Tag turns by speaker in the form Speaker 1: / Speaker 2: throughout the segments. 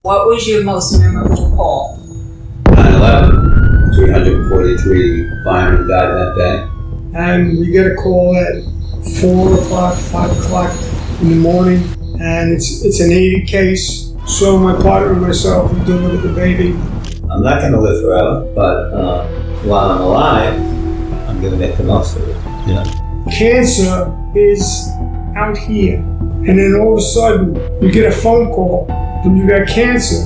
Speaker 1: What was your most memorable call?
Speaker 2: 9/11, 343 firemen died that day.
Speaker 3: And we get a call at 4 o'clock, 5 o'clock in the morning, and it's an 80 case. So my partner and myself, we delivered the baby.
Speaker 2: I'm not going to live forever, but while I'm alive, I'm going to make the most of it. You know?
Speaker 3: Cancer is out here, and then all of a sudden you get a phone call and you got cancer,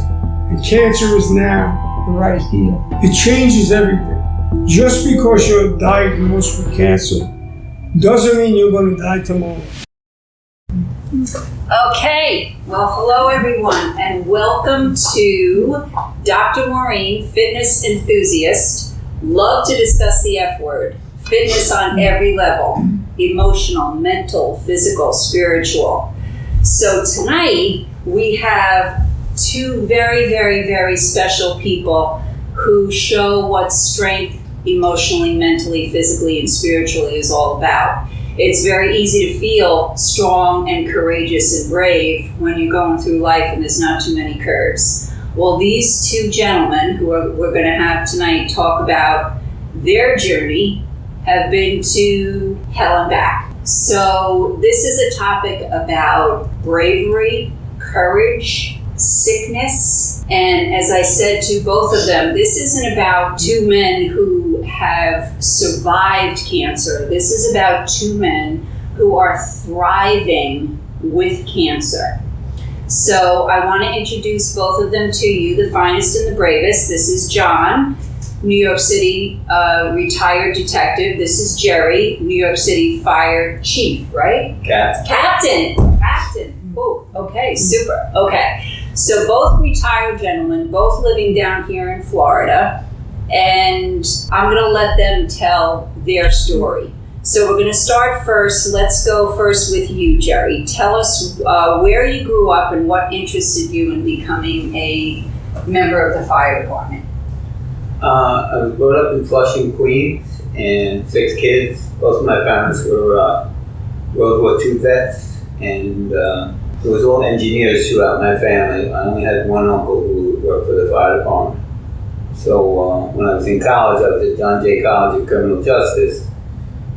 Speaker 3: and cancer is now right here. It changes everything. Just because you're diagnosed with cancer doesn't mean you're going to die tomorrow.
Speaker 1: Okay, well, hello everyone, and welcome to Dr. Maureen, fitness enthusiast. Love to discuss the F word. Fitness on every level: emotional, mental, physical, spiritual. So tonight we have two very, very, very special people who show what strength emotionally, mentally, physically, and spiritually is all about. It's very easy to feel strong and courageous and brave when you're going through life and there's not too many curves. Well, these two gentlemen who we're going to have tonight talk about their journey have been to hell and back. So this is a topic about bravery, courage, sickness, and as I said to both of them, this isn't about two men who have survived cancer. This is about two men who are thriving with cancer. So I want to introduce both of them to you, the finest and the bravest. This is John, New York City retired detective. This is Jerry, New York City fire chief, right? Captain. Oh, okay, super. Okay. So both retired gentlemen, both living down here in Florida, and I'm going to let them tell their story. So we're going to start first. Let's go first with you, Jerry. Tell us where you grew up and what interested you in becoming a member of the fire department.
Speaker 2: I was brought up in Flushing, Queens, and 6 kids. Both of my parents were World War II vets, and it was all engineers throughout my family. I only had one uncle who worked for the fire department. So when I was in college, I was at John Jay College of Criminal Justice.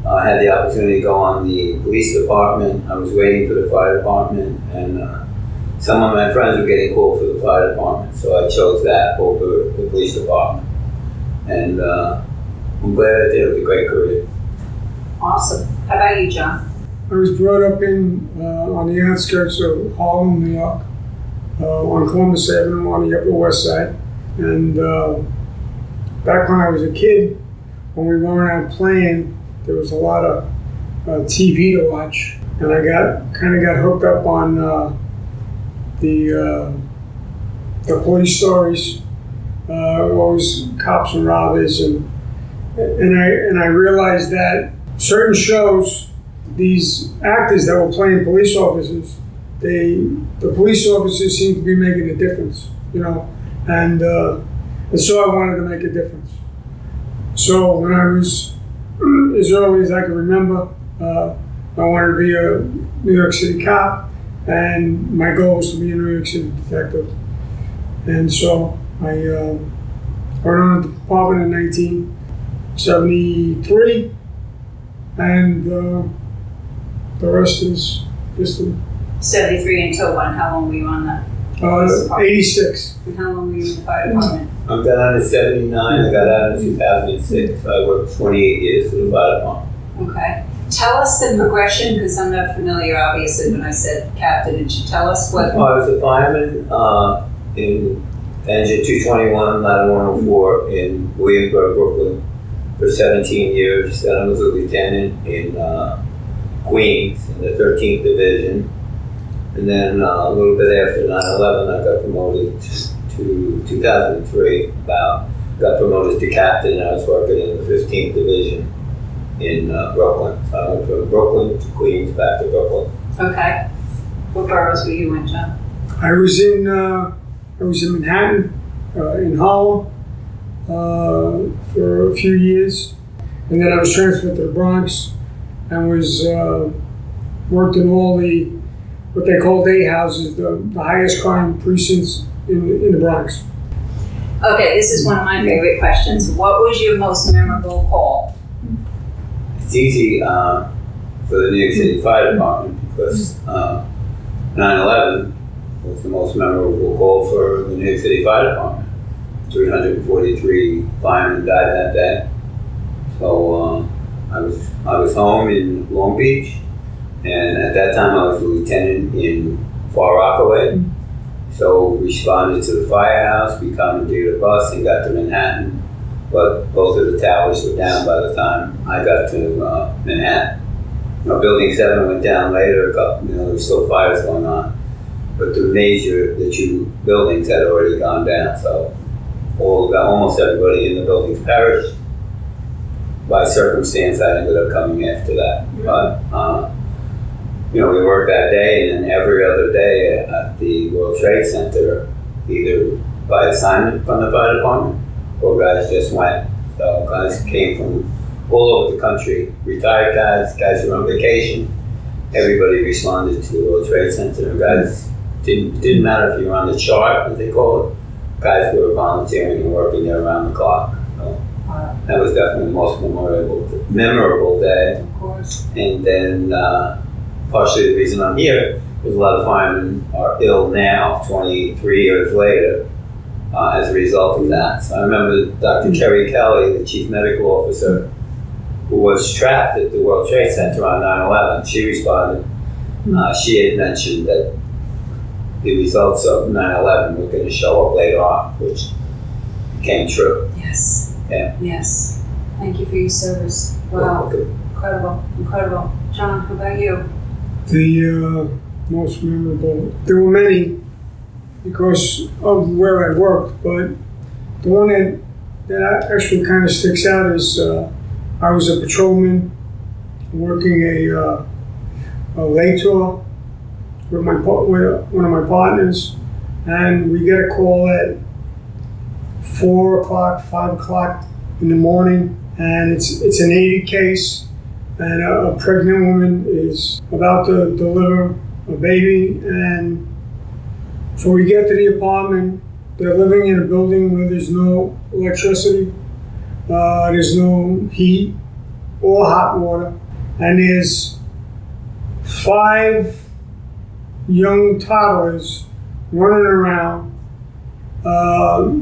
Speaker 2: I had the opportunity to go on the police department. I was waiting for the fire department, and some of my friends were getting called for the fire department, so I chose that over the police department. And I'm glad I did. It was a great career.
Speaker 1: Awesome. How about you, John?
Speaker 3: I was brought up on the outskirts of Harlem, New York, on Columbus Avenue on the Upper West Side. And back when I was a kid, when we weren't out playing, there was a lot of TV to watch, and I got hooked up on the police stories, always cops and robbers, and I realized that certain shows, these actors that were playing police officers, the police officers seemed to be making a difference, you know, and so I wanted to make a difference. So when I was as early as I can remember, I wanted to be a New York City cop, and my goal was to be a New York City detective. And so I went on to the department in 1973, and the rest is history.
Speaker 1: 73 until when? How long were you on that?
Speaker 3: 86.
Speaker 1: And how long were you in the fire department?
Speaker 2: I got out in 79, I got out in 2006, so I worked 28 years for the fire department.
Speaker 1: Okay. Tell us the progression, because I'm not familiar, obviously, when I said captain. And you tell us what...
Speaker 2: I was a fireman in Engine 221, Ladder 104 in Williamsburg, Brooklyn for 17 years. Then I was a lieutenant in Queens in the 13th Division. And then a little bit after 9/11, I got promoted to 2003, got promoted to captain, and I was working in the 15th Division in Brooklyn. So I went from Brooklyn to Queens, back to Brooklyn.
Speaker 1: Okay. What boroughs were you in, John?
Speaker 3: I was in Manhattan, in Harlem, for a few years, and then I was transferred to the Bronx, and was worked in all the what they call day houses, the highest crime precincts in the Bronx.
Speaker 1: Okay, this is one of my favorite questions. What was your most memorable call?
Speaker 2: It's easy for the New York City Fire Department because 9/11 was the most memorable call for the New York City Fire Department. 343 firemen died that day. So I was home in Long Beach, and at that time I was a lieutenant in Far Rockaway. So we responded to the firehouse, we commandeered a bus and got to Manhattan. But both of the towers were down by the time I got to Manhattan. Building 7 went down later, there were still fires going on. But the two buildings had already gone down, so almost everybody in the buildings perished. By circumstance, I ended up coming after that. But, we worked that day, and then every other day at the World Trade Center, either by assignment from the fire department, or guys just went. So guys came from all over the country, retired guys who were on vacation. Everybody responded to the World Trade Center. And guys, didn't matter if you were on the chart, as they call it. Guys were volunteering and working there around the clock. So that was definitely the most memorable day.
Speaker 1: Of course.
Speaker 2: And then partially the reason I'm here is a lot of firemen are ill now, 23 years later, as a result of that. So I remember Dr. Kerry Kelly, the chief medical officer, who was trapped at the World Trade Center on 9/11. She responded. She had mentioned that the results of 9/11 were going to show up later on, which came true.
Speaker 1: Yes.
Speaker 2: Yeah.
Speaker 1: Yes. Thank you for your service. Wow. Incredible. John, how about you?
Speaker 3: The most memorable, there were many because of where I worked, but the one that actually kind of sticks out is I was a patrolman working a late tour with one of my partners, and we get a call at 4 o'clock, 5 o'clock in the morning, and it's an 80 case, and a pregnant woman is about to deliver a baby, and so we get to the apartment. They're living in a building where there's no electricity, there's no heat or hot water, and there's 5 young toddlers running around,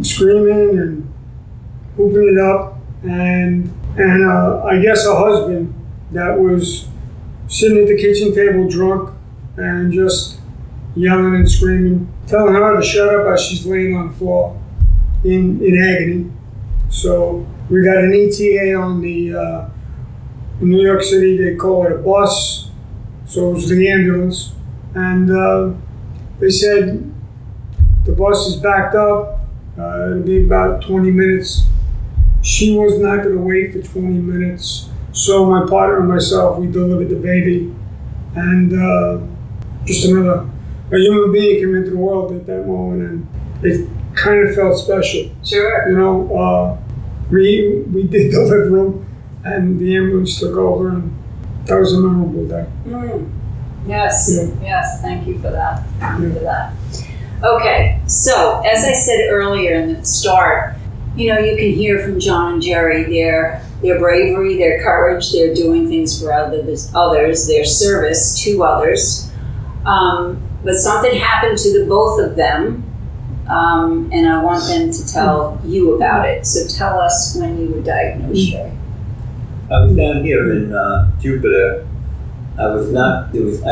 Speaker 3: screaming and hooping it up, and I guess a husband that was sitting at the kitchen table drunk and just yelling and screaming, telling her to shut up as she's laying on the floor in agony. So we got an ETA on the in New York City, they call it a bus, so it was the ambulance, and they said the bus is backed up, it'll be about 20 minutes. She was not going to wait for 20 minutes, so my partner and myself, we delivered the baby, and just a human being came into the world at that moment, and it kind of felt special.
Speaker 1: Sure.
Speaker 3: We did deliver him, and the ambulance took over, and that was a memorable day.
Speaker 1: Yes.
Speaker 3: Yeah.
Speaker 1: Yes. Thank you for that. Okay. So, as I said earlier in the start, you can hear from John and Jerry their bravery, their courage, their doing things for others, their service to others. But something happened to the both of them, and I want them to tell you about it. So tell us when you were diagnosed, Jerry.
Speaker 2: I was down here in Jupiter. I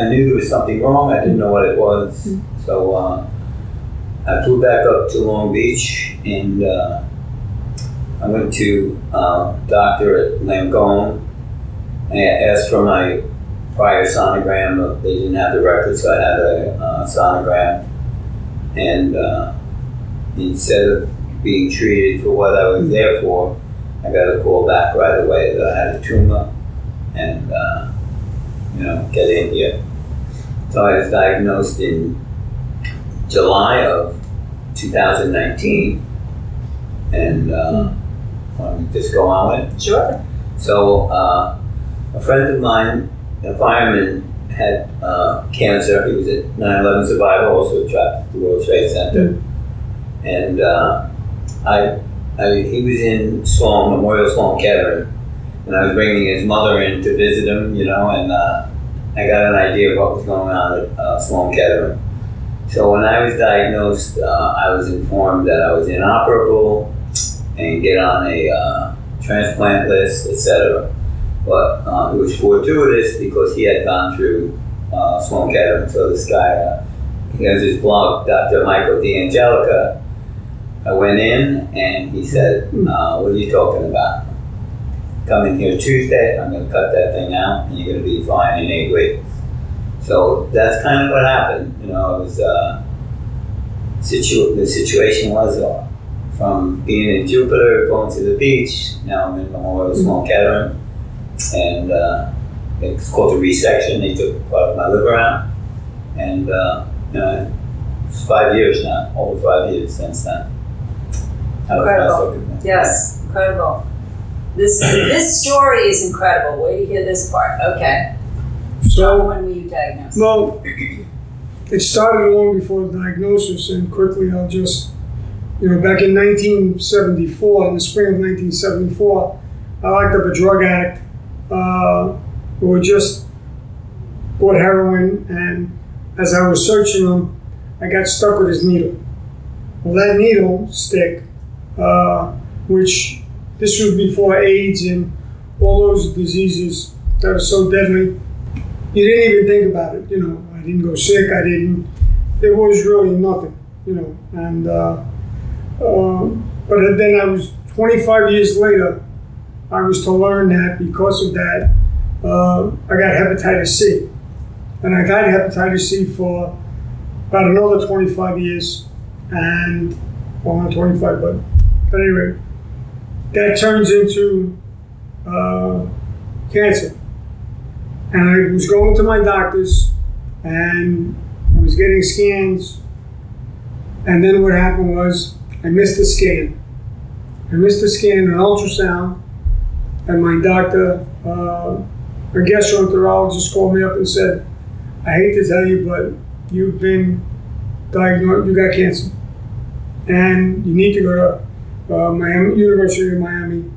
Speaker 2: knew there was something wrong. I didn't know what it was. So I flew back up to Long Beach, and I went to a doctor at Langone. I asked for my prior sonogram, but they didn't have the record, so I had a sonogram. And instead of being treated for what I was there for, I got a call back right away that I had a tumor and, get in here. So I was diagnosed in July of 2019. And want me to just go on with it?
Speaker 1: Sure.
Speaker 2: So a friend of mine, a fireman, had cancer. He was at 9/11 survivor, also trapped at the World Trade Center. And he was in Sloan, Memorial Sloan Kettering, and I was bringing his mother in to visit him, you know, and I got an idea of what was going on at Sloan Kettering. So when I was diagnosed, I was informed that I was inoperable and get on a transplant list, etc. But it was fortuitous because he had gone through Sloan Kettering. So this guy, he has his blog, Dr. Michael D'Angelica. I went in and he said, what are you talking about? Come in here Tuesday, I'm going to cut that thing out and you're going to be fine in 8 weeks. So that's kind of what happened. You know, it was, the situation was from being in Jupiter, going to the beach, now I'm in Memorial Sloan Kettering, and it's called a resection. They took part of my liver out, and you know, it's 5 years now, over 5 years since then.
Speaker 1: Incredible. Yes, incredible. This story is incredible. Wait to hear this part. Okay.
Speaker 3: So
Speaker 1: when were you diagnosed?
Speaker 3: Well, it started long before the diagnosis, and quickly I'll just, you know, back in 1974, in the spring of 1974, I locked up a drug addict who had just bought heroin, and as I was searching him, I got stuck with his needle. Well, that needle stick, which this was before AIDS and all those diseases that are so deadly, you didn't even think about it, you know. I didn't go sick, there was really nothing, you know. And, but then I was, 25 years later, I was to learn that because of that, I got hepatitis C. And I got hepatitis C for about another 25 years. And, well, not 25, but anyway, that turns into cancer. And I was going to my doctors, and I was getting scans, and then what happened was I missed the scan. I missed the scan, an ultrasound, and my doctor, a gastroenterologist, called me up and said, I hate to tell you, but you've been diagnosed, you got cancer, and you need to go to Miami, University of Miami,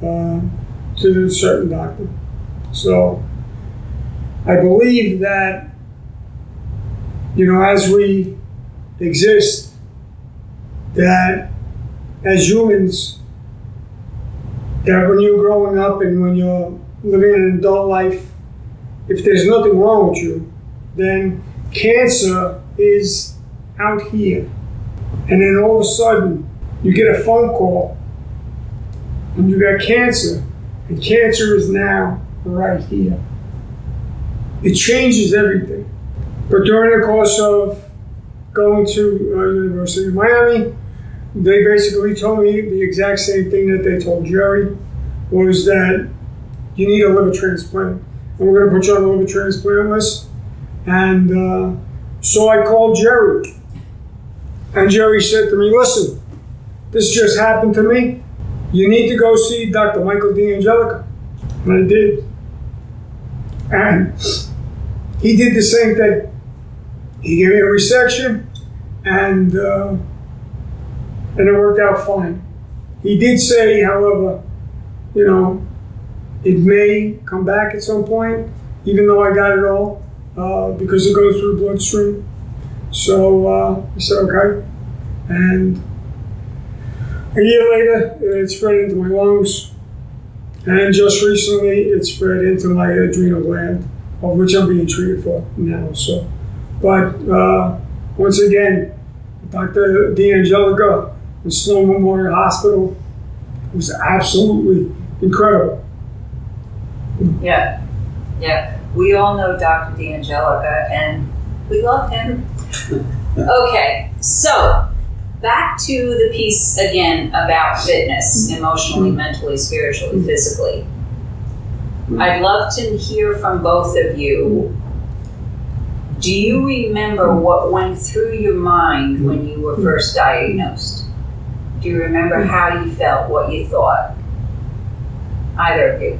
Speaker 3: to a certain doctor. So I believe that, you know, as we exist, that as humans, that when you're growing up and when you're living an adult life, if there's nothing wrong with you, then cancer is out here. And then all of a sudden, you get a phone call and you got cancer, and cancer is now right here. It changes everything. But during the course of going to University of Miami, they basically told me the exact same thing that they told Jerry, was that you need a liver transplant. And we're gonna put you on the liver transplant list. And so I called Jerry. And Jerry said to me, listen, this just happened to me. You need to go see Dr. Michael D'Angelica. And I did. And he did the same thing. He gave me a resection, and it worked out fine. He did say, however, you know, it may come back at some point, even though I got it all, because it goes through the bloodstream. So he said, okay. And a year later, it spread into my lungs. And just recently, it spread into my adrenal gland, of which I'm being treated for now. So, but once again, Dr. D'Angelica, the Sloan Memorial Hospital, was absolutely incredible.
Speaker 1: Yeah, yeah. We all know Dr. D'Angelica, and we love him. Okay, so back to the piece again about fitness, emotionally, mentally, spiritually, physically. I'd love to hear from both of you. Do you remember what went through your mind when you were first diagnosed? Do you remember how you felt, what you thought? Either of you.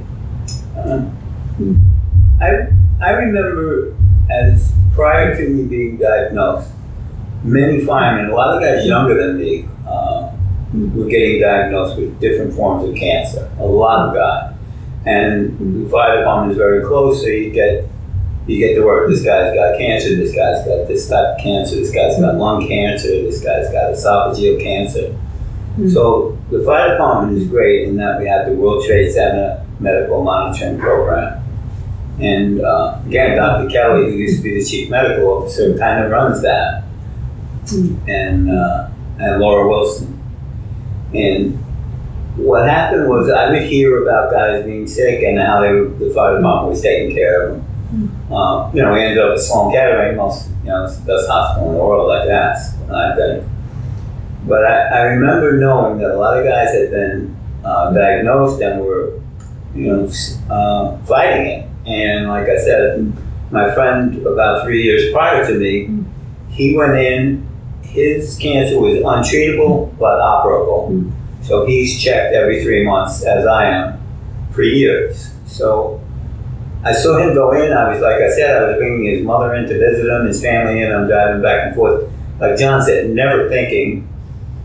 Speaker 2: I remember, as prior to me being diagnosed, many firemen, a lot of guys younger than me, were getting diagnosed with different forms of cancer. A lot of guys. And the fire department is very close, so you get the word, this guy's got cancer, this guy's got this type of cancer, this guy's got lung cancer, this guy's got esophageal cancer. So the fire department is great in that we have the World Trade Center medical monitoring program. And again, Dr. Kelly, who used to be the chief medical officer, kind of runs that. And Laura Wilson. And what happened was I would hear about guys being sick and how the fire department was taking care of them. We ended up at Sloan Kettering, it's the best hospital in the world, like that, I think. But I remember knowing that a lot of guys had been diagnosed and were, fighting it. And like I said, my friend about 3 years prior to me, he went in, his cancer was untreatable but operable. So he's checked every 3 months, as I am, for years. So I saw him go in. I was bringing his mother in to visit him, his family in. I'm driving back and forth. Like John said, never thinking,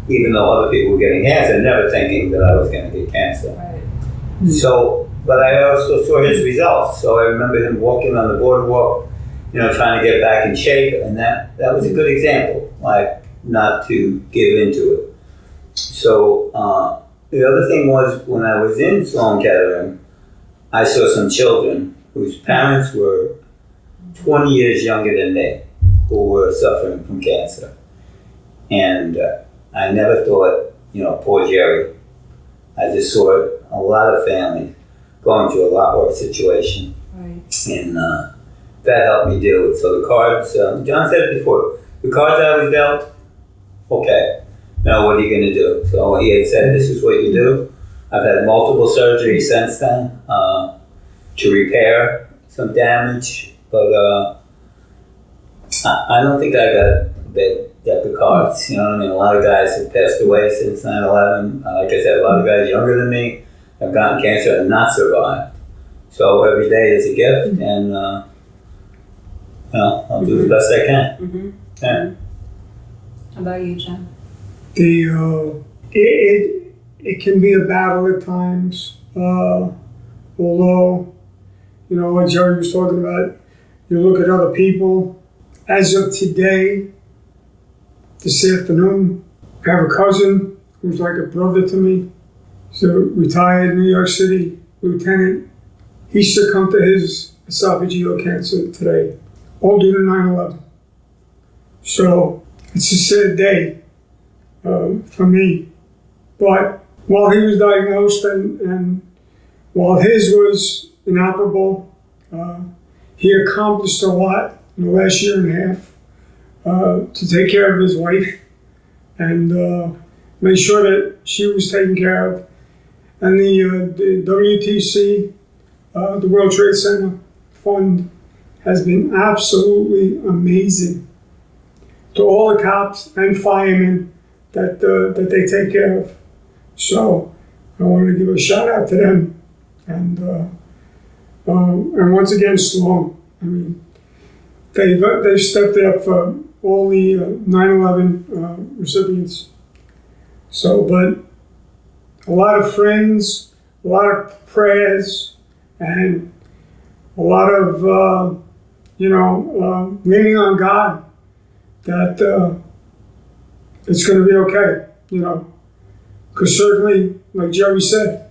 Speaker 2: even though other people were getting cancer, never thinking that I was going to get cancer. Right. So, but I also saw his results. So I remember him walking on the boardwalk, trying to get back in shape. And that was a good example, like not to give into it. So the other thing was when I was in Sloan Kettering, I saw some children whose parents were 20 years younger than me who were suffering from cancer. And I never thought, poor Jerry. I just saw a lot of families going through a lot worse situation. Right. And that helped me deal with. So the cards, John said it before, the cards I was dealt, okay. Now what are you going to do? So he had said, this is what you do. I've had multiple surgeries since then to repair some damage, but I don't think I got a big deck of cards. You know what I mean? A lot of guys have passed away since 9/11. Like I said, a lot of guys younger than me have gotten cancer and not survived. So every day is a gift, and I'll do the best I can. Yeah.
Speaker 1: How about you, John?
Speaker 3: It can be a battle at times, although, what Jerry was talking about, you look at other people. As of today, this afternoon, I have a cousin who's like a brother to me. He's a retired New York City lieutenant. He succumbed to his esophageal cancer today, all due to 9/11. So it's a sad day for me. But while he was diagnosed and while his was inoperable, he accomplished a lot in the last year and a half to take care of his wife and make sure that she was taken care of. And the WTC, the World Trade Center Fund, has been absolutely amazing to all the cops and firemen that they take care of. So I wanted to give a shout out to them, and once again, Sloan. I mean, they've stepped up for all the 9/11 recipients. So, but a lot of friends, a lot of prayers, and a lot of leaning on God that it's going to be okay. Because certainly, like Jerry said,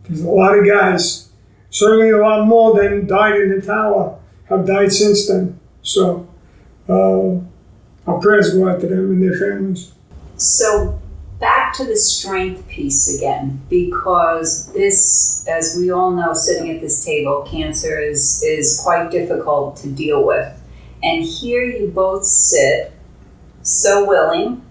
Speaker 3: there's a lot of guys, certainly a lot more than died in the tower, have died since then. So our prayers go out to them and their families.
Speaker 1: So back to the strength piece again, because this, as we all know, sitting at this table, cancer is quite difficult to deal with. And here you both sit, so willing,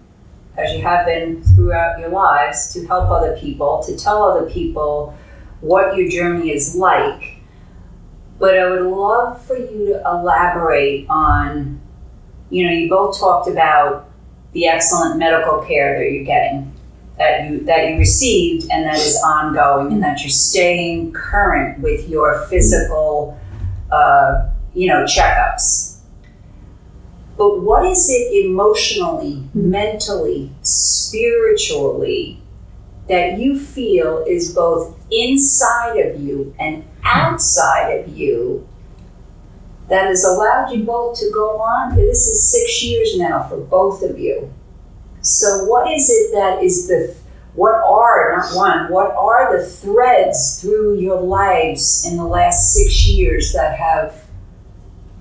Speaker 1: as you have been throughout your lives, to help other people, to tell other people what your journey is like. But I would love for you to elaborate on, you both talked about the excellent medical care that you're getting, that you received and that is ongoing, and that you're staying current with your physical, checkups. but what is it emotionally, mentally, spiritually that you feel is both inside of you and outside of you that has allowed you both to go on? This is 6 years now for both of you. So what is it that is what are the threads through your lives in the last 6 years that have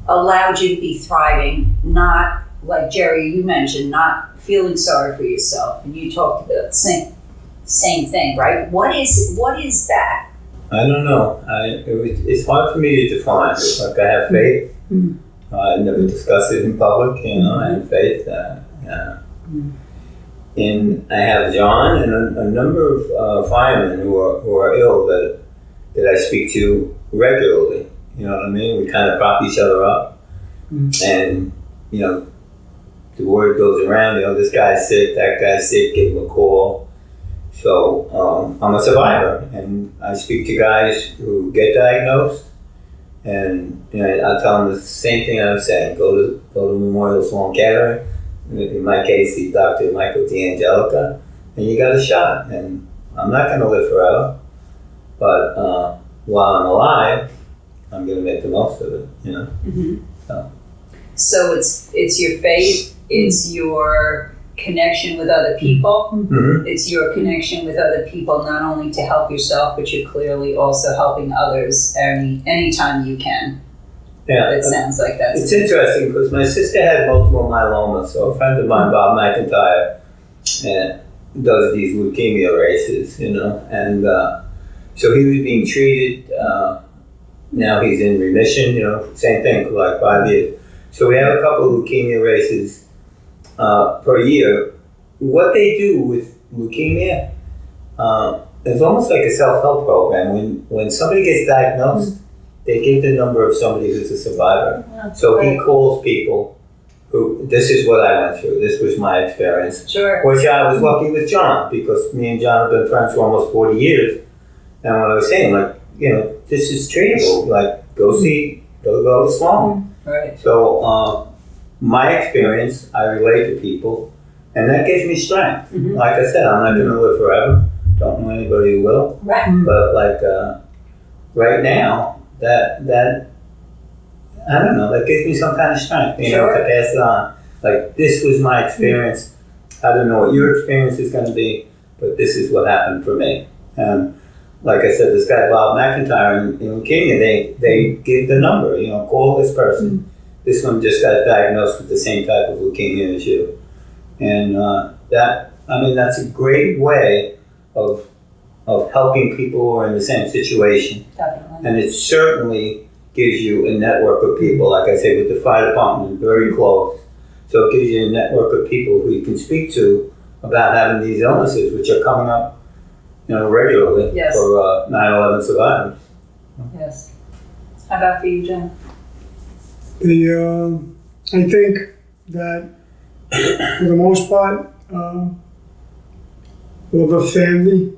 Speaker 1: allowed you to be thriving, not, like Jerry, you mentioned, not feeling sorry for yourself, and you talked about the same thing, right? What is that?
Speaker 2: I don't know. It's hard for me to define. Like, I have faith. I never discuss it in public, I have faith. And I have John and a number of firemen who are ill that I speak to regularly. You know what I mean? We kind of prop each other up. And, the word goes around, this guy's sick, that guy's sick, give him a call. So I'm a survivor, and I speak to guys who get diagnosed, and I tell them the same thing I'm saying. Go to Memorial Sloan Kettering. In my case, see Dr. Michael D'Angelica, and you got a shot. And I'm not going to live forever, but while I'm alive, I'm going to make the most of it.
Speaker 1: Mm-hmm. So it's your faith, it's your connection with other people, it's your connection with other people, not only to help yourself, but you're clearly also helping others anytime you can.
Speaker 2: Yeah,
Speaker 1: it sounds like that's...
Speaker 2: It's interesting because my sister had multiple myeloma, so a friend of mine, Bob McIntyre, does these leukemia races, and so he was being treated. Now he's in remission, same thing for like 5 years. So we have a couple of leukemia races per year. What they do with leukemia is almost like a self-help program. When somebody gets diagnosed, they give the number of somebody who's a survivor. So he calls people who, this is what I went through, this was my experience.
Speaker 1: Sure.
Speaker 2: Which I was lucky with John, because me and John have been friends for almost 40 years. And what I was saying, this is treatable. Like, go to Sloan.
Speaker 1: Right.
Speaker 2: So my experience, I relate to people, and that gives me strength. Like I said, I'm not going to live forever. Don't know anybody who will.
Speaker 1: Right.
Speaker 2: But right now, that I don't know, that gives me some kind of strength, to pass it on. Like, this was my experience. I don't know what your experience is going to be, but this is what happened for me. And like I said, this guy Bob McIntyre in Kenya, they give the number, call this person. This one just got diagnosed with the same type of leukemia as you. And that's a great way of helping people who are in the same situation.
Speaker 1: Definitely.
Speaker 2: And it certainly gives you a network of people, like I say, with the fire department, very close. So it gives you a network of people who you can speak to about having these illnesses, which are coming up, regularly for 9/11 survivors.
Speaker 1: Yes. How about for you, Jen?
Speaker 3: I think that for the most part, with a family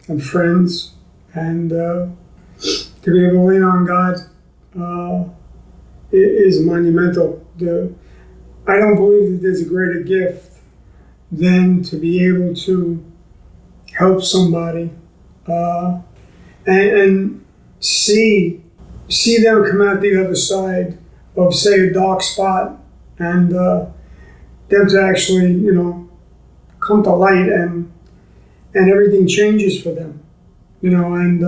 Speaker 3: and friends, and to be able to lean on God is monumental. I don't believe that there's a greater gift than to be able to help somebody and see them come out the other side of, say, a dark spot, and them to actually, come to light, and everything changes for them, and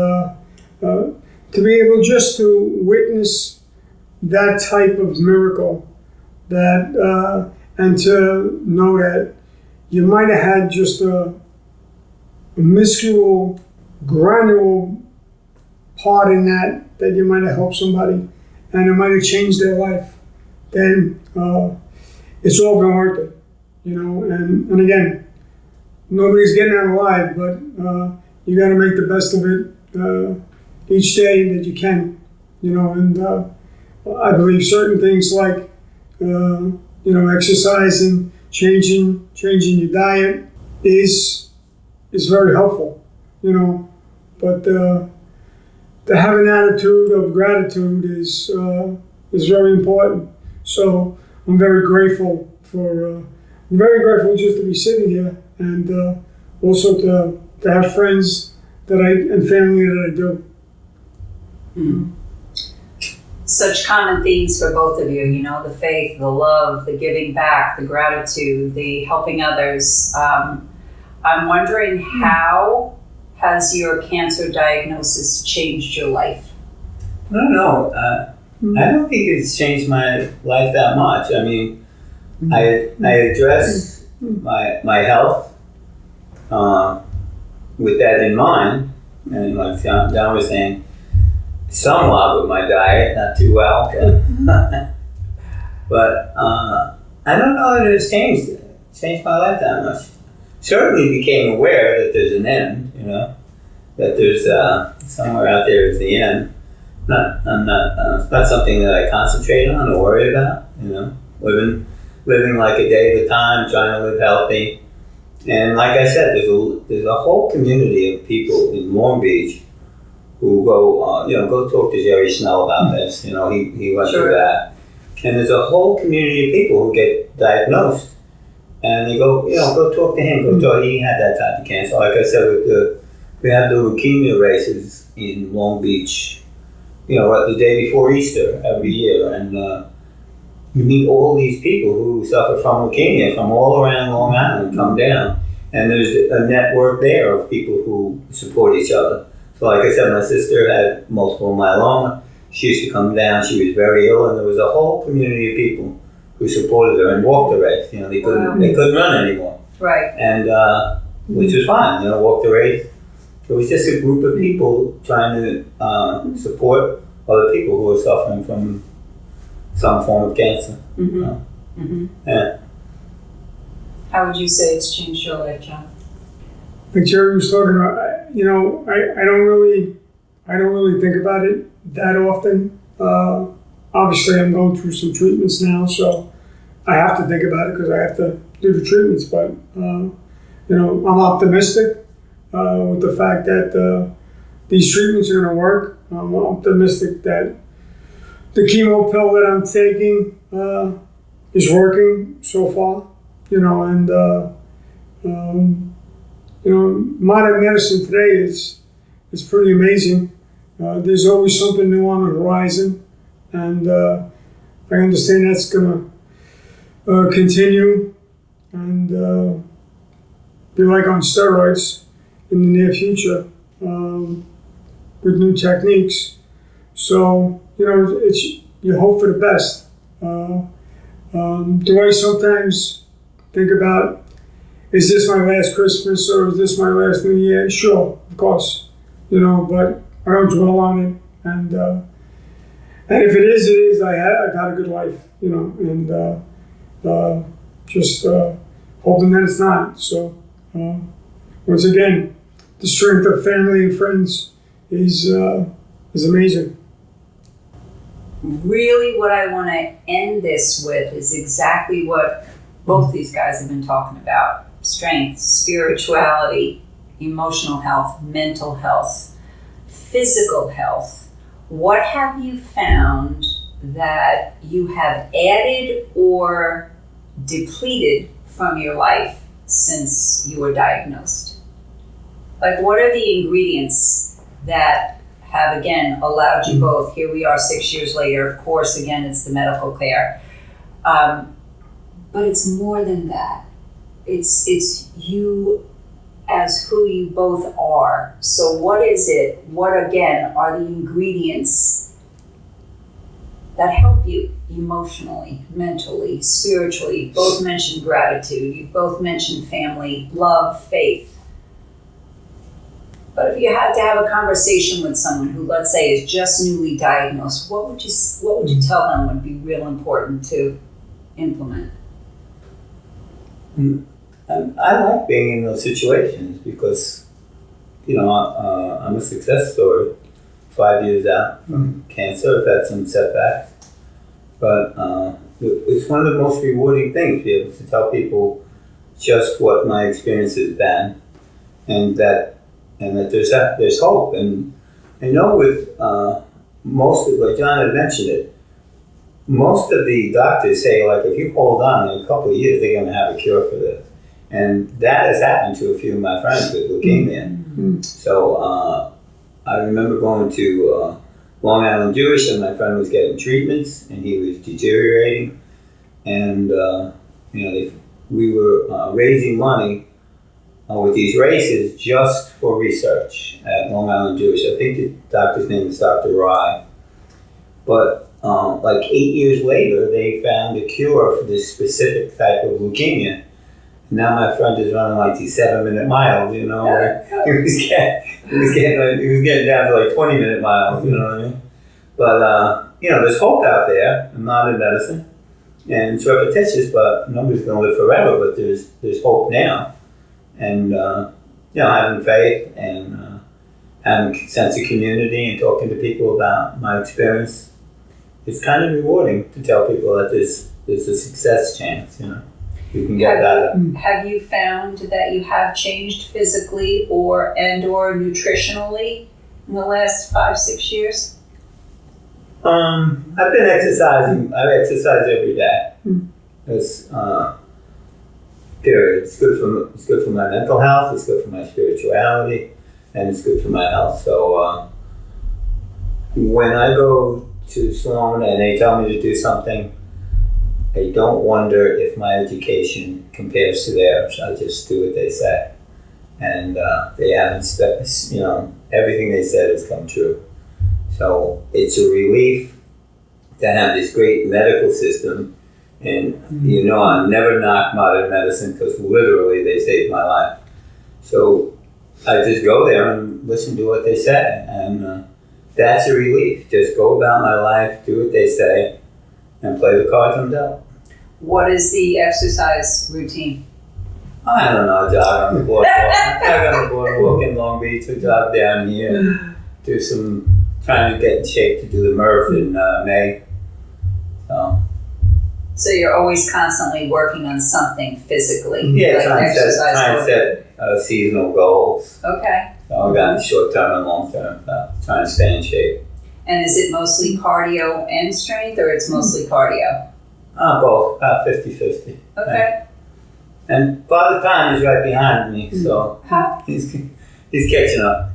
Speaker 3: to be able just to witness that type of miracle, that and to know that you might have had just a minuscule, granular part in that you might have helped somebody, and it might have changed their life, then it's all been worth it, and again, nobody's getting out alive, but you got to make the best of it each day that you can, and I believe certain things like exercising, changing your diet is very helpful, but to have an attitude of gratitude is very important. So I'm very grateful just to be sitting here, and also to have friends and family that I do.
Speaker 1: Mm. Such common themes for both of you, you know, the faith, the love, the giving back, the gratitude, the helping others. I'm wondering, how has your cancer diagnosis changed your life?
Speaker 2: I don't know. I don't think it's changed my life that much. I mean, I address my health with that in mind, and like John was saying, somewhat with my diet, not too well, but I don't know that it's changed my life that much. Certainly became aware that there's an end, you know, that there's somewhere out there is the end. It's not something that I concentrate on or worry about, you know, living like a day at a time, trying to live healthy. And like I said, there's a whole community of people in Long Beach who go talk to Jerry Snell about this. You know, he went through that. And there's a whole community of people who get diagnosed, and they go talk to him. He had that type of cancer. Like I said, we have the leukemia races in Long Beach, you know, the day before Easter every year, and you meet all these people who suffer from leukemia from all around Long Island come down, and there's a network there of people who support each other. So like I said, my sister had multiple myeloma. She used to come down. She was very ill, and there was a whole community of people who supported her and walked the race. You know, they couldn't run anymore.
Speaker 1: Right.
Speaker 2: And which was fine. You know, walk the race. It was just a group of people trying to support other people who were suffering from some form of cancer.
Speaker 1: Mm-hmm.
Speaker 2: You know?
Speaker 1: Mm-hmm.
Speaker 2: Yeah.
Speaker 1: How would you say it's changed your life, John?
Speaker 3: Like Jerry was talking about, you know, I don't really think about it that often. Obviously, I'm going through some treatments now, so I have to think about it because I have to do the treatments. But you know, I'm optimistic with the fact that these treatments are going to work. I'm optimistic that the chemo pill that I'm taking is working so far. You know, and you know, modern medicine today is pretty amazing. There's always something new on the horizon, and I understand that's going to continue and be like on steroids in the near future with new techniques. So, you know, you hope for the best. Do I sometimes think about, is this my last Christmas or is this my last New Year? Sure, of course, you know, but I don't dwell on it. And if it is, it is. I've had a good life, you know, and just hoping that it's not. So once again, the strength of family and friends is amazing.
Speaker 1: Really, what I want to end this with is exactly what both these guys have been talking about: strength, spirituality, emotional health, mental health, physical health. What have you found that you have added or depleted from your life since you were diagnosed? Like, what are the ingredients that have, again, allowed you both? Here we are 6 years later. Of course, again, it's the medical care. But it's more than that. It's you as who you both are. So what is it? What, again, are the ingredients that help you emotionally, mentally, spiritually? You both mentioned gratitude. You both mentioned family, love, faith. But if you had to have a conversation with someone who, let's say, is just newly diagnosed, what would you tell them would be real important to implement?
Speaker 2: I like being in those situations because, you know, I'm a success story. 5 years out from cancer, I've had some setbacks, but it's one of the most rewarding things to be able to tell people just what my experience has been, and that there's hope. And I know with most of, like John had mentioned it, most of the doctors say, like, if you hold on in a couple of years, they're going to have a cure for this. And that has happened to a few of my friends with leukemia.
Speaker 3: Mm-hmm.
Speaker 2: So I remember going to Long Island Jewish, and my friend was getting treatments, and he was deteriorating. And we were raising money with these races just for research at Long Island Jewish. I think the doctor's name is Dr. Rye. But like 8 years later, they found a cure for this specific type of leukemia. Now my friend is running like these 7-minute miles, you know. He was getting down to like 20-minute miles, you know what I mean? But there's hope out there. I'm not in medicine, and it's repetitious, but nobody's going to live forever. But there's hope now, and having faith and having a sense of community and talking to people about my experience. It's kind of rewarding to tell people that there's a success chance, you know. You can get better.
Speaker 1: Have you found that you have changed physically or nutritionally in the last 5-6 years?
Speaker 2: I've been exercising. I exercise every day. It's period. It's good for my mental health. It's good for my spirituality, and it's good for my health. So when I go to someone and they tell me to do something, I don't wonder if my education compares to theirs. I just do what they say. And they haven't, everything they said has come true. So it's a relief to have this great medical system. And, I never knock modern medicine because literally they saved my life. So I just go there and listen to what they say. And that's a relief. Just go about my life, do what they say, and play the cards I'm dealt.
Speaker 1: What is the exercise routine?
Speaker 2: I don't know, jog on the boardwalk in Long Beach, or jog down here, trying to get in shape to do the Murph in May.
Speaker 1: So you're always constantly working on something physically?
Speaker 2: Yeah,
Speaker 1: like
Speaker 2: trying to set seasonal goals.
Speaker 1: Okay.
Speaker 2: So I got short-term and long-term, trying to stay in shape.
Speaker 1: And is it mostly cardio and strength, or it's mostly cardio?
Speaker 2: Both, about 50-50.
Speaker 1: Okay.
Speaker 2: Right. And Father Time is right behind me, so he's catching up.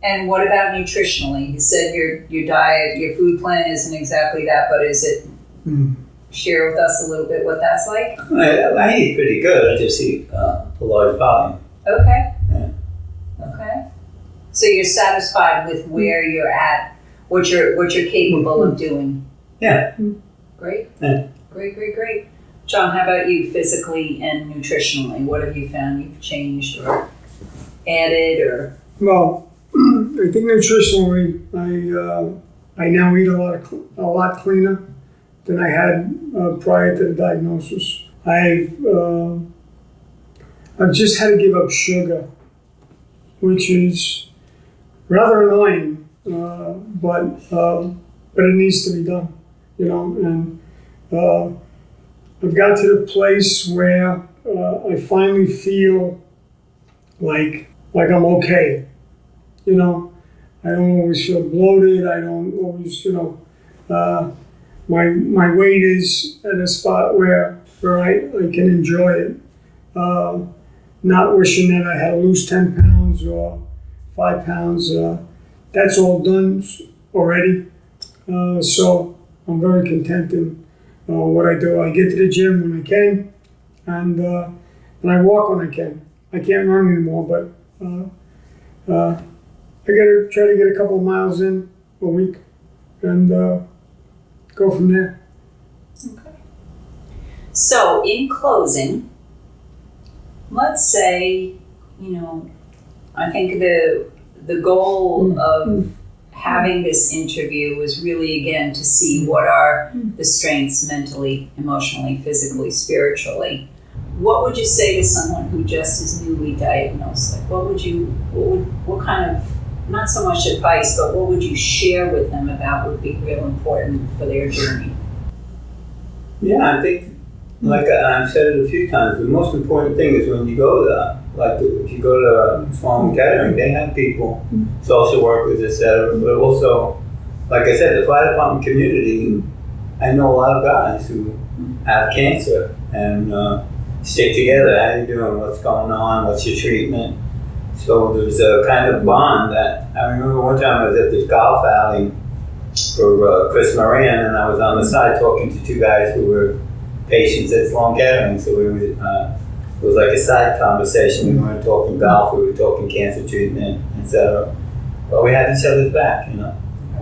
Speaker 1: And what about nutritionally? You said your diet, your food plan isn't exactly that, but is it? Share with us a little bit what that's like.
Speaker 2: I eat pretty good. I just eat a large volume.
Speaker 1: Okay.
Speaker 2: Yeah.
Speaker 1: Okay. So you're satisfied with where you're at, what you're capable of doing.
Speaker 2: Yeah.
Speaker 1: Great.
Speaker 2: Yeah.
Speaker 1: Great. John, how about you physically and nutritionally? What have you found you've changed or added or?
Speaker 3: Well, I think nutritionally, I now eat a lot cleaner than I had prior to the diagnosis. I've just had to give up sugar, which is rather annoying, but it needs to be done, And I've got to the place where I finally feel like I'm okay. I don't always feel bloated. I don't always, my weight is at a spot where I can enjoy it. Not wishing that I had to lose 10 pounds or 5 pounds. That's all done already. So I'm very content in what I do. I get to the gym when I can, and I walk when I can. I can't run anymore, but I gotta try to get a couple of miles in a week and go from there.
Speaker 1: Okay. So in closing, let's say, I think the goal of having this interview was really, again, to see what are the strengths mentally, emotionally, physically, spiritually. What would you say to someone who just is newly diagnosed? Like, what kind of, not so much advice, but what would you share with them about would be real important for their journey?
Speaker 2: Yeah, I think, like I've said it a few times, the most important thing is when you go there, like if you go to a small gathering, they have people, social workers, etc. But also, like I said, the fire department community I know a lot of guys who have cancer and stick together. How you doing? What's going on? What's your treatment? So there's a kind of bond that I remember one time I was at this golf outing for Chris Maureen, and I was on the side talking to two guys who were patients at Sloan Kettering. So it was like a side conversation. We weren't talking golf, we were talking cancer treatment, etc. But we had each other's back, you know,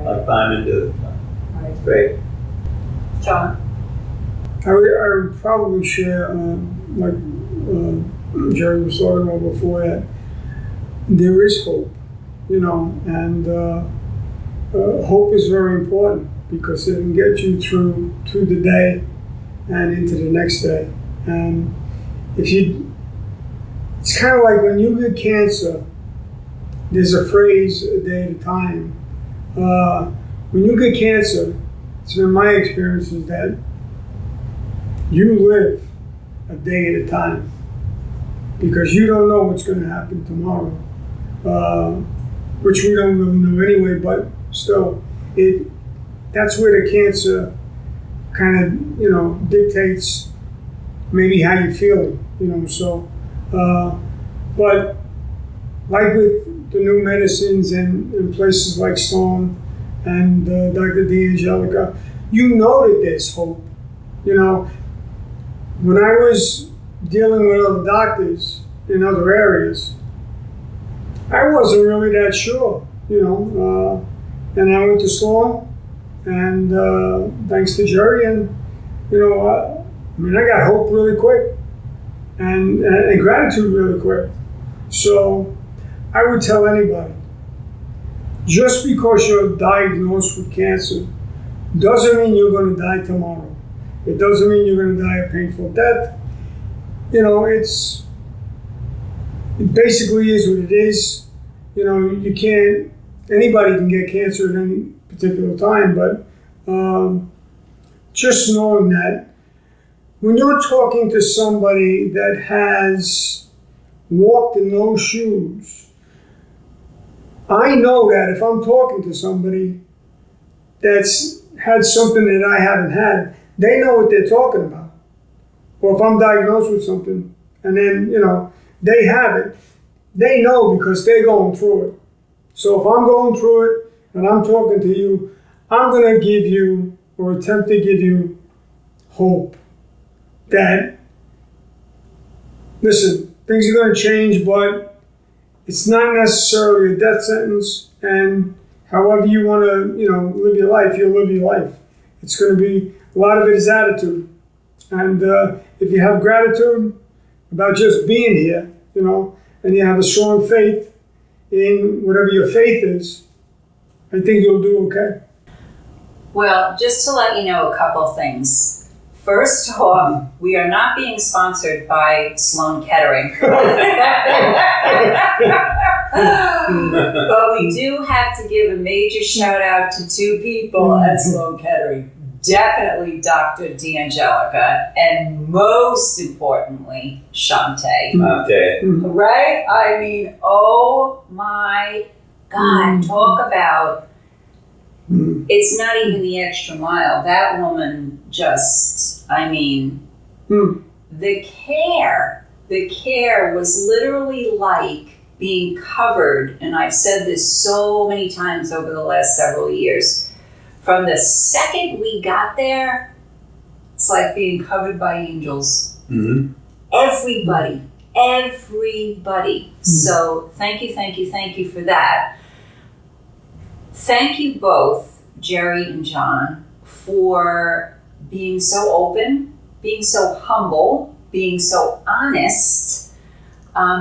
Speaker 2: like firemen do.
Speaker 1: Right.
Speaker 2: Great.
Speaker 1: John?
Speaker 3: I would probably share, like Jerry was talking about before, that there is hope, you know, and hope is very important because it can get you through the day and into the next day. And it's kind of like when you get cancer, there's a phrase, a day at a time. When you get cancer, it's been my experience is that you live a day at a time because you don't know what's going to happen tomorrow, which we don't really know anyway, but still, that's where the cancer kind of, you know, dictates maybe how you're feeling, you know, so, but like with the new medicines and places like Sloan and Dr. D'Angelica, you know that there's hope. You know, when I was dealing with other doctors in other areas, I wasn't really that sure, you know, and I went to Sloan, and thanks to Jerry, and, you know, I mean, I got hope really quick and gratitude really quick. So I would tell anybody, just because you're diagnosed with cancer doesn't mean you're going to die tomorrow. It doesn't mean you're going to die a painful death. You know, it basically is what it is. You know, anybody can get cancer at any particular time, but just knowing that when you're talking to somebody that has walked in those shoes, I know that if I'm talking to somebody that's had something that I haven't had, they know what they're talking about. Or if I'm diagnosed with something and then, you know, they have it, they know because they're going through it. So if I'm going through it and I'm talking to you, I'm going to give you or attempt to give you hope that, listen, things are going to change, but it's not necessarily a death sentence, and however you want to, you know, live your life, you'll live your life. It's going to be, a lot of it is attitude. And if you have gratitude about just being here, you know, and you have a strong faith in whatever your faith is, I think you'll do okay.
Speaker 1: Well, just to let you know a couple things. First off, we are not being sponsored by Sloan Kettering. But we do have to give a major shout out to two people at Sloan Kettering. Definitely Dr. D'Angelica, and most importantly, Shantae. Right? I mean, oh my God, talk about, it's not even the extra mile. That woman just, I mean, the care was literally like being covered, and I've said this so many times over the last several years. From the second we got there, it's like being covered by angels. Mm-hmm. Everybody. Mm-hmm. So thank you for that. Thank you both, Jerry and John, for being so open, being so humble, being so honest,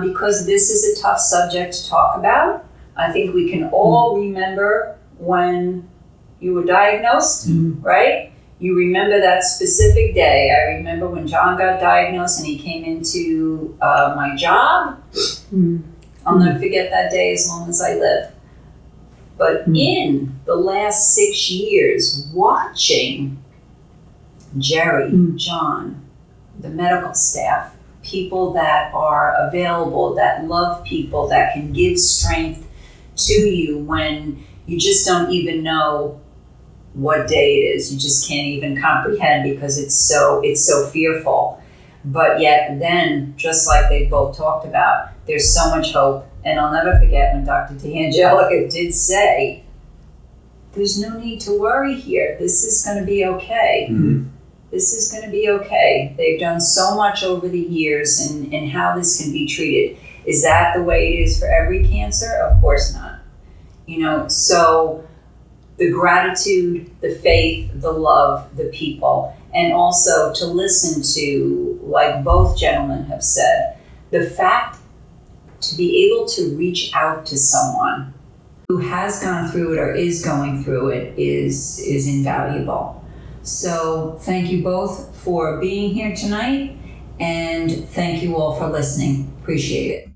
Speaker 1: because this is a tough subject to talk about. I think we can all remember when you were diagnosed, right? You remember that specific day. I remember when John got diagnosed and he came into my job. I'll never forget that day as long as I live. But in the last 6 years, watching Jerry, John, the medical staff, people that are available, that love people, that can give strength to you when you just don't even know what day it is. You just can't even comprehend because it's so fearful. But yet then, just like they both talked about, there's so much hope. And I'll never forget when Dr. D'Angelica did say, there's no need to worry here. This is going to be okay.
Speaker 2: Mm-hmm.
Speaker 1: This is going to be okay. They've done so much over the years in how this can be treated. Is that the way it is for every cancer? Of course not. So the gratitude, the faith, the love, the people, and also to listen to, like both gentlemen have said, the fact to be able to reach out to someone who has gone through it or is going through it is invaluable. So thank you both for being here tonight, and thank you all for listening. Appreciate it.